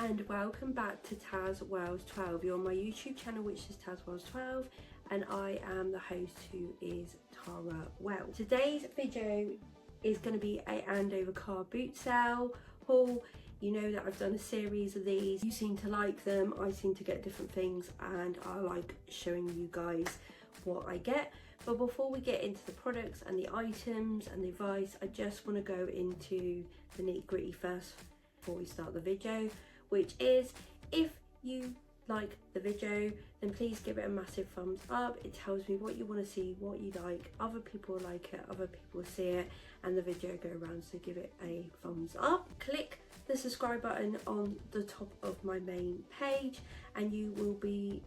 and welcome back to tazwells12. You're on my YouTube channel, which is tazwells12, and I am the host, who is Tara Well. Today's video is going to be a Andover car boot sale haul. You know that I've done a series of these. You seem to like them, I seem to get different things, and I like showing you guys what I get. But before we get into the products and the items and the advice, I just want to go into the nitty-gritty first before we start the video, which is, if you like the video, then please give it a massive thumbs up. It tells me what you want to see, what you like, other people like it, other people see it, and the video go around, so give it a thumbs up. Click the subscribe button on the top of my main page and you will be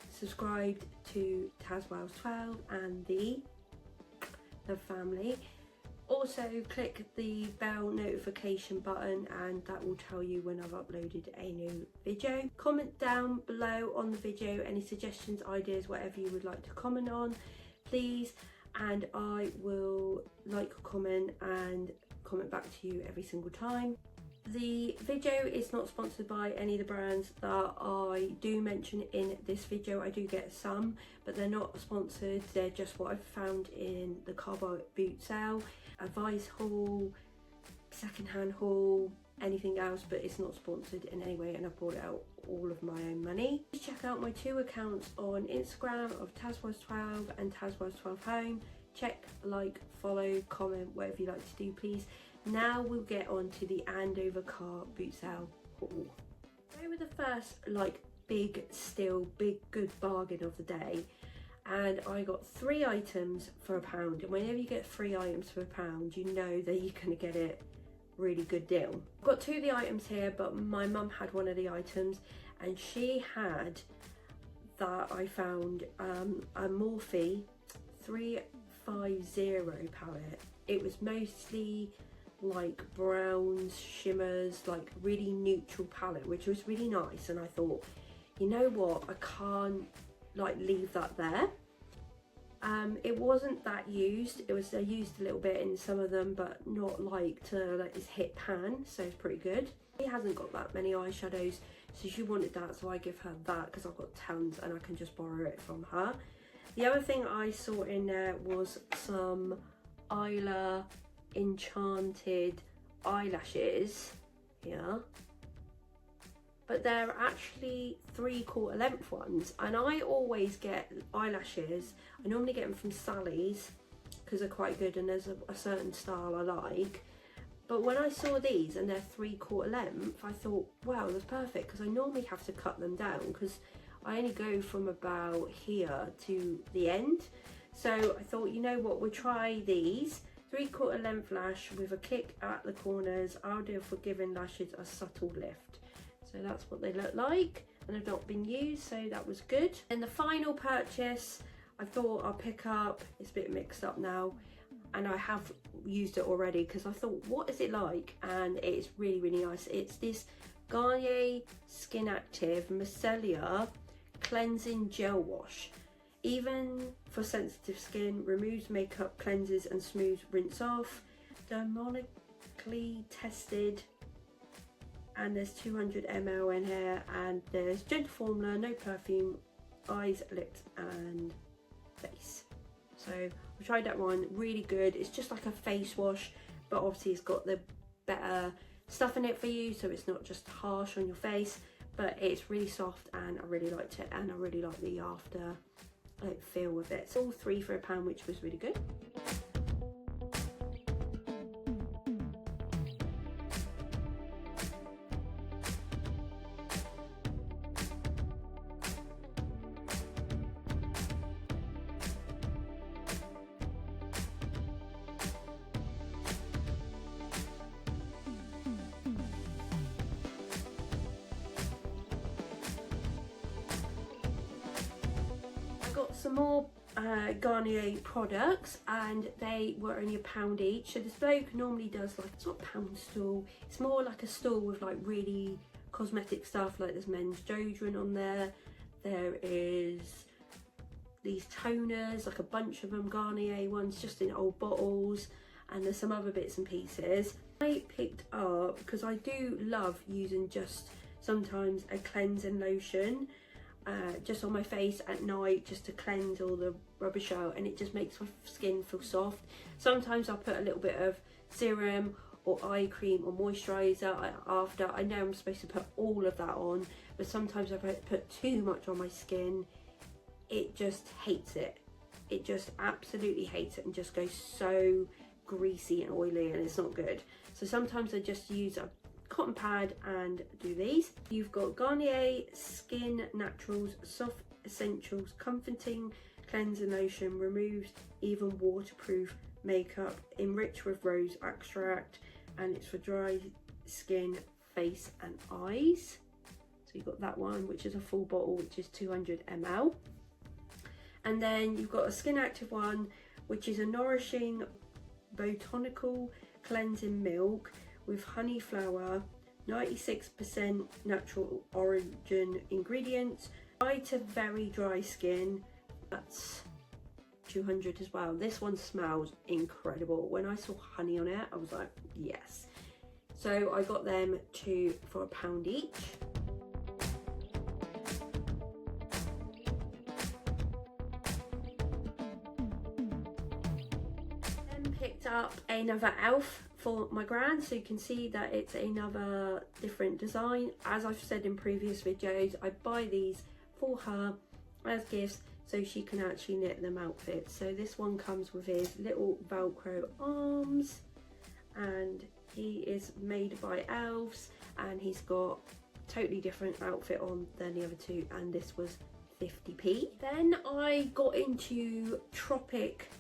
subscribed to tazwells12 and the family. Also click the bell notification button and that will tell you when I've uploaded a new video. Comment down below on the video any suggestions, ideas, whatever you would like to comment on, please, and I will like, comment and comment back to you every single time. The video is not sponsored by any of the brands that I do mention in this video. I do get some, but they're not sponsored. They're just what I've found in the car boot sale, advice haul, secondhand haul, anything else, but it's not sponsored in any way, and I've brought out all of my own money. Please check out my two accounts on Instagram of tazwells12 and tazwells12home. Check, like, follow, comment, whatever you like to do, please. Now we'll get on to the Andover car boot sale haul. Go with the first big good bargain of the day, and I got 3 items for £1, and whenever you get 3 items for £1, you know that you're going to get it really good deal. I've got 2 of the items here, but my mum had one of the items, and she had that I found a Morphe 350 palette. It was mostly like browns, shimmers, like really neutral palette, which was really nice, and I thought, you know what, I can't leave that there. It wasn't that used. It was used a little bit in some of them, but not to its hit pan, so it's pretty good. She hasn't got that many eyeshadows, so she wanted that, so I give her that because I've got tons and I can just borrow it from her. The other thing I saw in there was some eyelure enchanted eyelashes here, but they're actually 3/4 length ones, and I always get eyelashes, I normally get them from Sally's because they're quite good and there's a certain style I like, but when I saw these and they're 3/4 length, I thought, wow, that's perfect, because I normally have to cut them down because I only go from about here to the end. So I thought, you know what, we'll try these. 3/4 length lash with a click at the corners, ideal for giving lashes a subtle lift. So that's what they look like, and they've not been used, so that was good. And the final purchase, I thought I'll pick up, it's a bit mixed up now, and I have used it already because I thought, what is it like? And it's really nice. It's this Garnier Skin Active Micellar Cleansing Gel Wash. Even for sensitive skin, removes makeup, cleanses and smooths, rinse off. Dermonically tested, and there's 200 ml in here, and there's gentle formula, no perfume, eyes, lips and face. So I tried that one, really good. It's just like a face wash, but obviously it's got the better stuff in it for you, so it's not just harsh on your face, but it's really soft and I really liked it, and I really like the after feel with it. So all 3 for £1, which was really good. Some more Garnier products, and they were only £1 each. So this bloke normally does it's not a pound stall, it's more like a stall with really cosmetic stuff, like there's men's deodorant on there, there is these toners, a bunch of them, Garnier ones just in old bottles, and there's some other bits and pieces. I picked up, because I do love using just sometimes a cleansing lotion just on my face at night, just to cleanse all the rubbish out, and it just makes my skin feel soft. Sometimes I'll put a little bit of serum or eye cream or moisturizer after. I know I'm supposed to put all of that on, but sometimes if I put too much on my skin, it just hates it. It just absolutely hates it and just goes so greasy and oily, and it's not good. So sometimes I just use a cotton pad and do these. You've got Garnier Skin Naturals Soft Essentials Comforting Cleansing Lotion, removes even waterproof makeup, enriched with rose extract, and it's for dry skin, face and eyes. So you've got that one, which is a full bottle, which is 200 ml. And then you've got a Skin Active one, which is a nourishing botanical cleansing milk with honey flower, 96% natural origin ingredients, dry to very dry skin. That's 200 as well. This one smells incredible. When I saw honey on it, I was like, yes. So I got them for £1 each. Then picked up another elf for my gran, so you can see that it's another different design. As I've said in previous videos, I buy these for her as gifts so she can actually knit them outfits. So this one comes with his little Velcro arms, and he is made by elves, and he's got a totally different outfit on than the other two, and this was 50p. Then I got into Tropic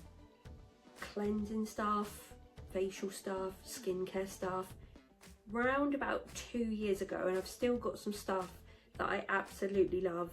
cleansing stuff, facial stuff, skincare stuff round about 2 years ago, and I've still got some stuff that I absolutely love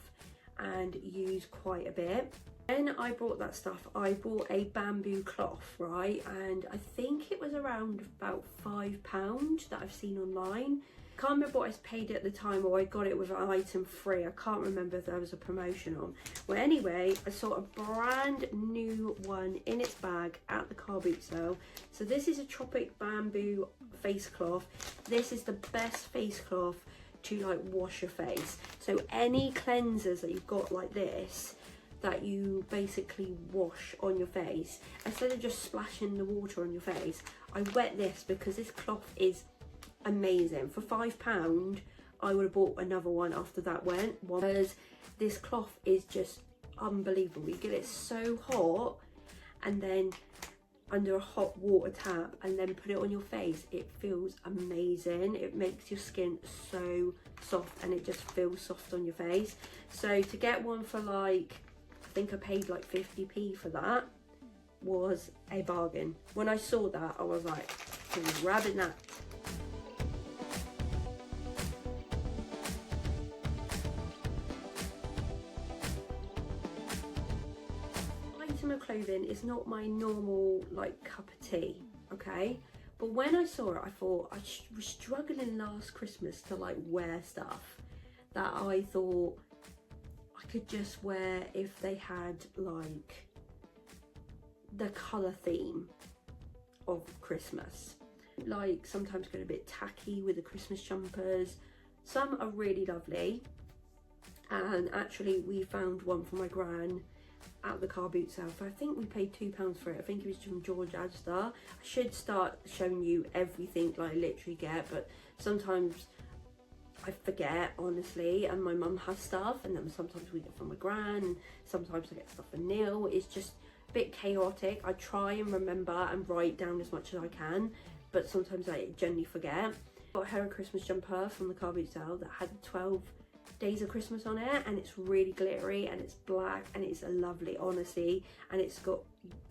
and use quite a bit. When I bought that stuff, I bought a bamboo cloth, right, and I think it was around about £5 that I've seen online. Can't remember what I paid at the time, or I got it with an item free. I can't remember if there was a promotion on. Well, anyway, I saw a brand new one in its bag at the car boot sale. So this is a Tropic bamboo face cloth. This is the best face cloth to like wash your face. So any cleansers that you've got like this that you basically wash on your face, instead of just splashing the water on your face, I wet this because this cloth is amazing. For £5 I would have bought another one after that went, because this cloth is just unbelievable. You get it so hot and then under a hot water tap and then put it on your face. It feels amazing. It makes your skin so soft and it just feels soft on your face. So to get one for like, I think I paid like 50p for that, was a bargain. When I saw that, I was like, grabbing that. Item of clothing is not my normal like cup of tea, okay? But when I saw it, I thought I was struggling last Christmas to like wear stuff that I thought I could just wear if they had like the colour theme of Christmas. Like sometimes get a bit tacky with the Christmas jumpers. Some are really lovely, and actually we found one for my gran at the car boot sale. I think we paid £2 for it. I think it was from George Asda. I should start showing you everything like I literally get, but sometimes I forget, honestly, and my mum has stuff, and then sometimes we get from my gran, and sometimes I get stuff from Neil. It's just a bit chaotic. I try and remember and write down as much as I can, but sometimes I generally forget. Got her a Christmas jumper from the car boot sale that had 12 days of Christmas on it, and it's really glittery and it's black and it's lovely, honestly, and it's got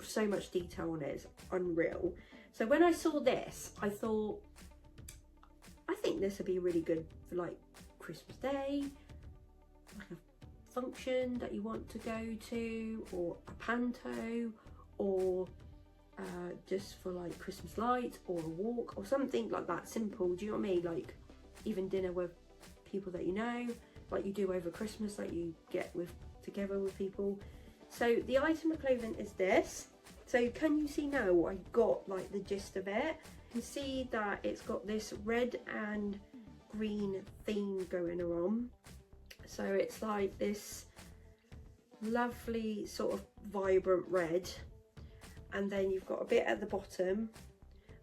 so much detail on it. It's unreal. So when I saw this, I thought, I think this would be really good for like Christmas Day, like a function that you want to go to, or a panto, or just for like Christmas lights, or a walk or something like that, simple. Do you know what I mean? Like even dinner with people that you know, like you do over Christmas, like you get with together with people. So the item of clothing is this. So can you see now I got like the gist of it? You can see that it's got this red and green theme going on. So it's like this lovely sort of vibrant red, and then you've got a bit at the bottom,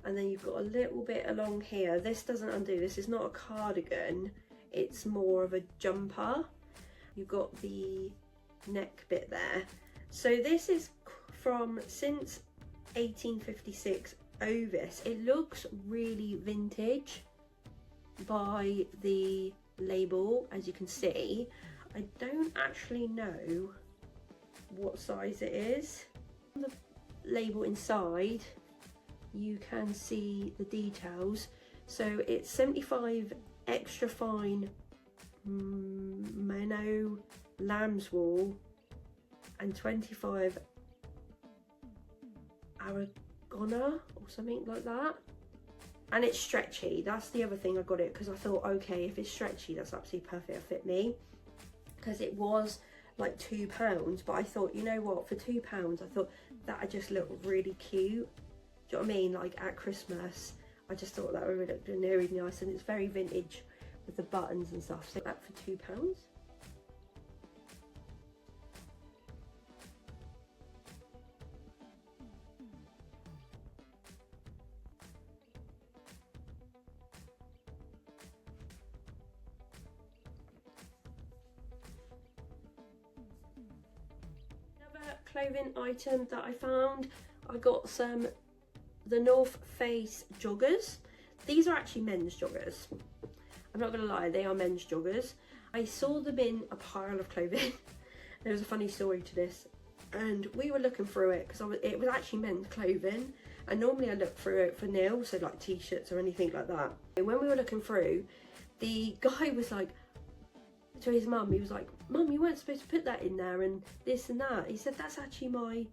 and then you've got a little bit along here. This doesn't undo, this is not a cardigan, it's more of a jumper. You've got the neck bit there. So this is from since 1856 Ovis. It looks really vintage by the label, as you can see. I don't actually know what size it is. On the label inside you can see the details. So it's 75 extra fine Mano lamb's wool and 25 Aragona or something like that, and it's stretchy. That's the other thing I got it because I thought, okay, if it's stretchy, that's absolutely perfect, it'll fit me, because it was like £2, but I thought, you know what, for £2 I thought that'd just look really cute. Do you know what I mean? Like at Christmas, I just thought that would look really nice, and it's very vintage with the buttons and stuff. So that for £2. Another clothing item that I found, I got some the North Face joggers. These are actually men's joggers. I'm not gonna lie, they are men's joggers. I saw them in a pile of clothing. There was a funny story to this, and we were looking through it because it was actually men's clothing, and normally I look through it for nil, so like t-shirts or anything like that. And when we were looking through, the guy was like to his mum, he was like, "Mum, you weren't supposed to put that in there and this and that." He said, "That's actually my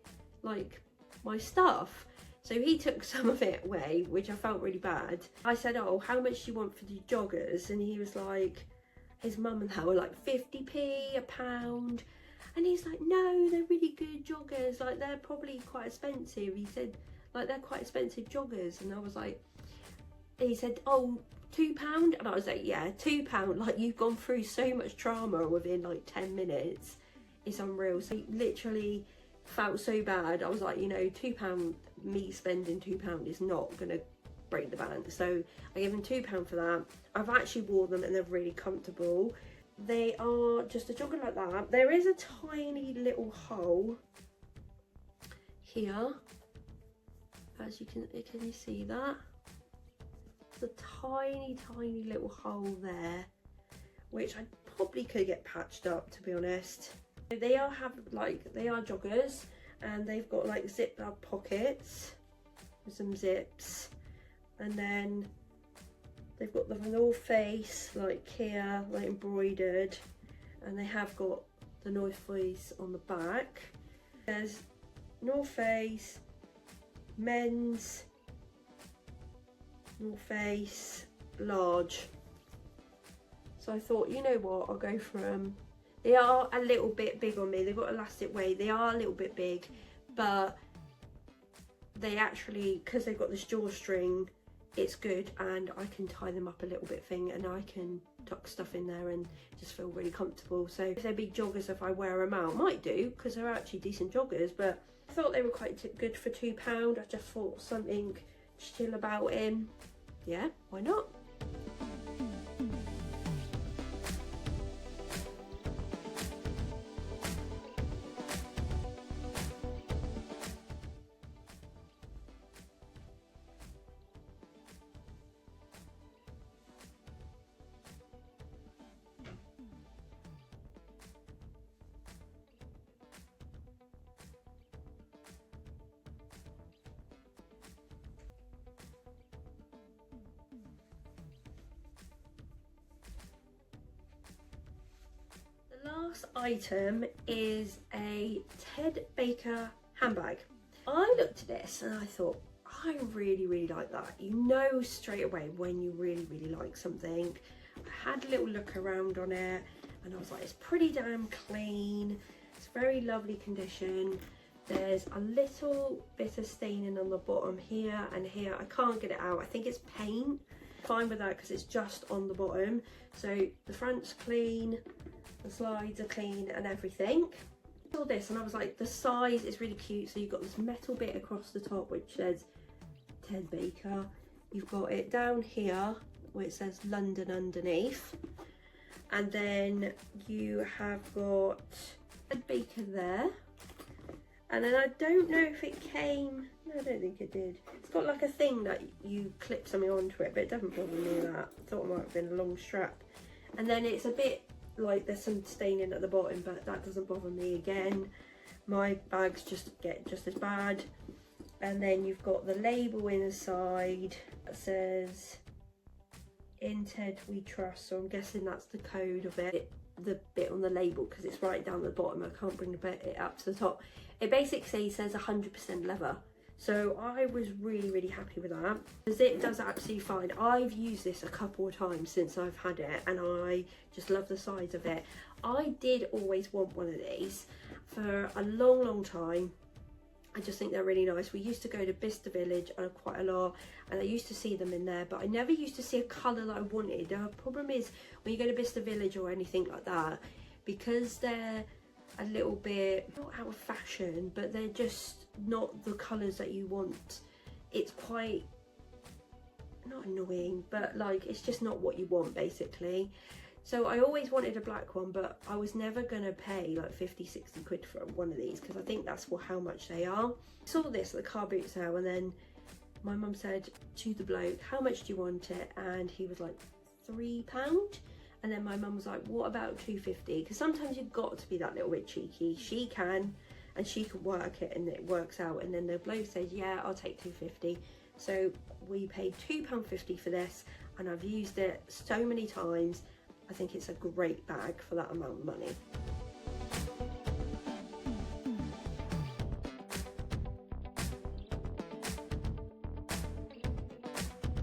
stuff." So he took some of it away, which I felt really bad. I said, "Oh, how much do you want for the joggers?" And he was like, his mum and that were like 50p, £1. And he's like, "No, they're really good joggers. Like, they're probably quite expensive." He said, like, they're quite expensive joggers. And I was like, he said, "Oh, £2?" And I was like, yeah, £2. Like, you've gone through so much trauma within like 10 minutes. It's unreal. So he literally felt so bad. I was like, you know, £2, me spending £2 is not gonna break the bank. So I gave him £2 for that. I've actually wore them and they're really comfortable. They are just a jogger like that. There is a tiny little hole here, as you can you see that? The tiny little hole there, which I probably could get patched up, to be honest. They are joggers, and they've got like zip up pockets with some zips, and then they've got the North Face like here, like embroidered, and they have got the North Face on the back. There's North Face, men's, North Face, large. So I thought, you know what, I'll go for them. They are a little bit big on me. They've got elastic waist. They are a little bit big, but they actually, because they've got this drawstring, it's good, and I can tie them up a little bit thing, and I can tuck stuff in there and just feel really comfortable. So if they're big joggers, if I wear them out, might do, because they're actually decent joggers, but I thought they were quite good for £2. I just thought something chill about him. Yeah, why not? Last item is a Tedbaker handbag. I looked at this and I thought, I really like that. You know straight away when you really like something. I had a little look around on it and I was like, it's pretty damn clean. It's very lovely condition. There's a little bit of staining on the bottom here and here. I can't get it out. I think it's paint. Fine with that because it's just on the bottom. So the front's clean, the slides are clean and everything. I saw this and I was like, the size is really cute. So you've got this metal bit across the top which says Tedbaker. You've got it down here where it says London underneath. And then you have got Tedbaker there. And then I don't know if it came, no, I don't think it did. It's got like a thing that you clip something onto it, but it doesn't bother me that. I thought it might have been a long strap. And then it's a bit like there's some staining at the bottom, but that doesn't bother me again. My bags get just as bad. And then you've got the label in the side that says, "In Ted we trust," so I'm guessing that's the code of it. The bit on the label, because it's right down the bottom, I can't bring it up to the top. It basically says 100% leather, so I was really happy with that because it does absolutely fine. I've used this a couple of times since I've had it and I just love the size of it. I did always want one of these for a long time. I just think they're really nice. We used to go to Bicester Village quite a lot and I used to see them in there, but I never used to see a colour that I wanted. The problem is when you go to Bicester Village or anything like that, because they're a little bit, not out of fashion, but they're just not the colours that you want. It's quite, not annoying, but like it's just not what you want basically. So I always wanted a black one, but I was never going to pay like 50-60 quid for one of these because I think that's how much they are. I saw this at the car boot sale and then my mum said to the bloke, "How much do you want it?" And he was like £3. And then my mum was like, "What about 250? Because sometimes you've got to be that little bit cheeky. She can, and she can work it and it works out. And then the bloke says, "Yeah, I'll take 250. So we paid £2.50 for this and I've used it so many times. I think it's a great bag for that amount of money."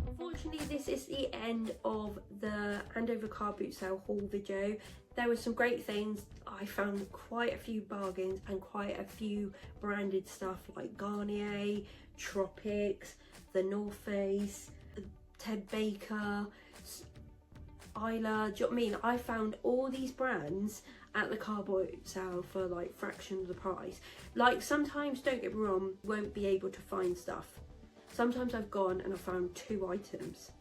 Unfortunately, this is the end of the Andover car boot sale haul video. There were some great things. I found quite a few bargains and quite a few branded stuff like Garnier, Tropic, thenorthface, tedbaker, eyelure. Do you know what I mean? I found all these brands at the car boot sale for like fraction of the price. Like sometimes, don't get me wrong, won't be able to find stuff. Sometimes I've gone and I found 2 items.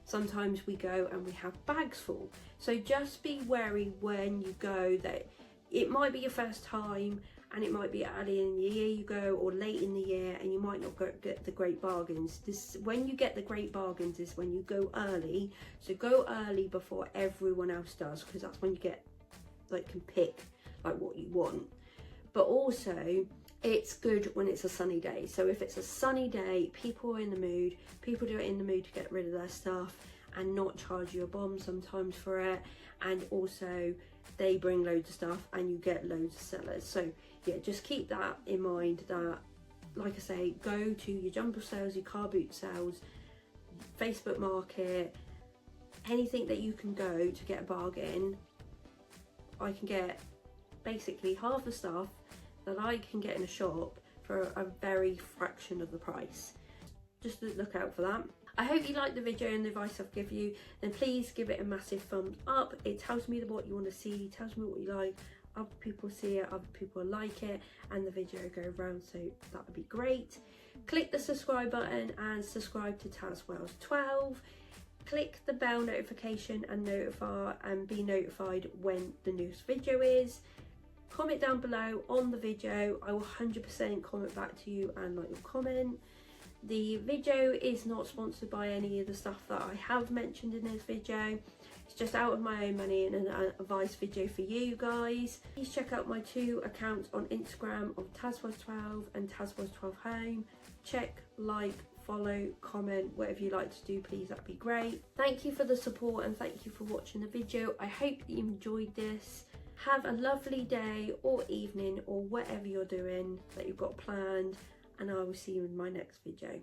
Sometimes we go and we have bags full. So just be wary when you go that it might be your first time and it might be early in the year you go or late in the year and you might not get the great bargains. When you get the great bargains is when you go early. So go early before everyone else does because that's when you get can pick like what you want. But also it's good when it's a sunny day. So if it's a sunny day, people are in the mood, people do it in the mood to get rid of their stuff and not charge you a bomb sometimes for it. And also they bring loads of stuff and you get loads of sellers. So yeah, just keep that in mind that, like I say, go to your jumper sales, your car boot sales, Facebook Market, anything that you can go to get a bargain. I can get basically half the stuff that I can get in a shop for a very fraction of the price. Just look out for that. I hope you liked the video and the advice I've given you. Then please give it a massive thumbs up. It tells me what you want to see, tells me what you like. Other people see it, other people like it, and the video go around, so that would be great. Click the subscribe button and subscribe to tazwells12. Click the bell notification and be notified when the newest video is. Comment down below on the video. I will 100% comment back to you and like your comment. The video is not sponsored by any of the stuff that I have mentioned in this video. It's just out of my own money and an advice video for you guys. Please check out my 2 accounts on Instagram of tazwells12 and tazwells12home. Check, like, follow, comment, whatever you like to do, please, that'd be great. Thank you for the support and thank you for watching the video. I hope that you enjoyed this. Have a lovely day or evening or whatever you're doing that you've got planned, and I will see you in my next video.